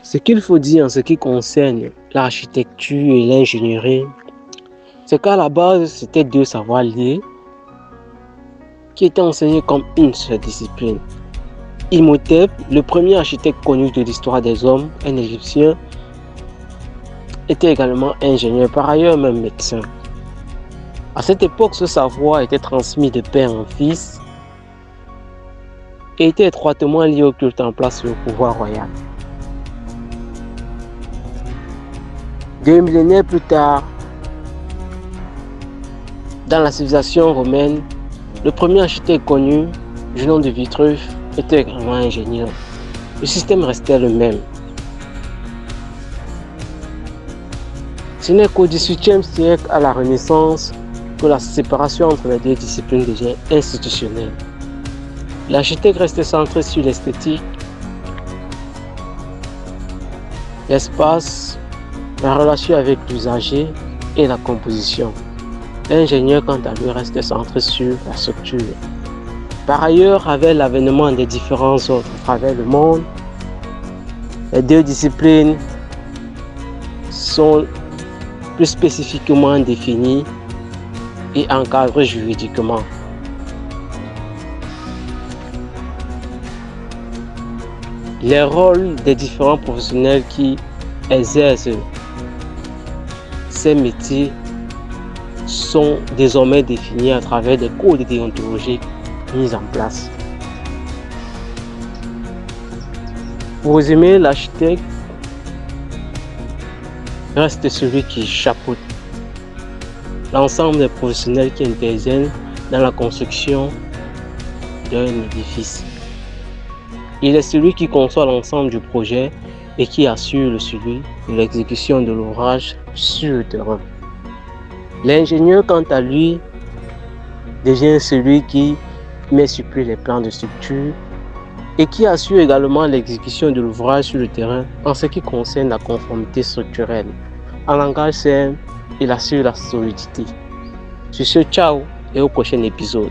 Ce qu'il faut dire en ce qui concerne l'architecture et l'ingénierie, c'est qu'à la base, c'était deux savoirs liés qui étaient enseignés comme une seule discipline. Imhotep, le premier architecte connu de l'histoire des hommes, un Égyptien, était également ingénieur, par ailleurs même médecin. À cette époque, ce savoir était transmis de père en fils et était étroitement lié au culte en place sur le pouvoir royal. 2 millénaires plus tard, dans la civilisation romaine, le premier architecte connu, du nom de Vitruve, était également ingénieur. Le système restait le même. Ce n'est qu'au XVIIIe siècle, à la Renaissance, que la séparation entre les deux disciplines devient institutionnelle. L'architecte restait centré sur l'esthétique, l'espace, la relation avec l'usager et la composition. L'ingénieur, quant à lui, restait centré sur la structure. Par ailleurs, avec l'avènement des différents ordres à travers le monde, les deux disciplines sont plus spécifiquement définies et encadrées juridiquement. Les rôles des différents professionnels qui exercent ces métiers sont désormais définis à travers des codes déontologiques mis en place. Pour résumer, l'architecte reste celui qui chapeaute l'ensemble des professionnels qui interviennent dans la construction d'un édifice. Il est celui qui conçoit l'ensemble du projet et qui assure le suivi de l'exécution de l'ouvrage sur le terrain. L'ingénieur, quant à lui, devient celui qui met sur pied les plans de structure et qui assure également l'exécution de l'ouvrage sur le terrain en ce qui concerne la conformité structurelle. En langage simple, il assure la solidité. Sur ce, ciao et au prochain épisode.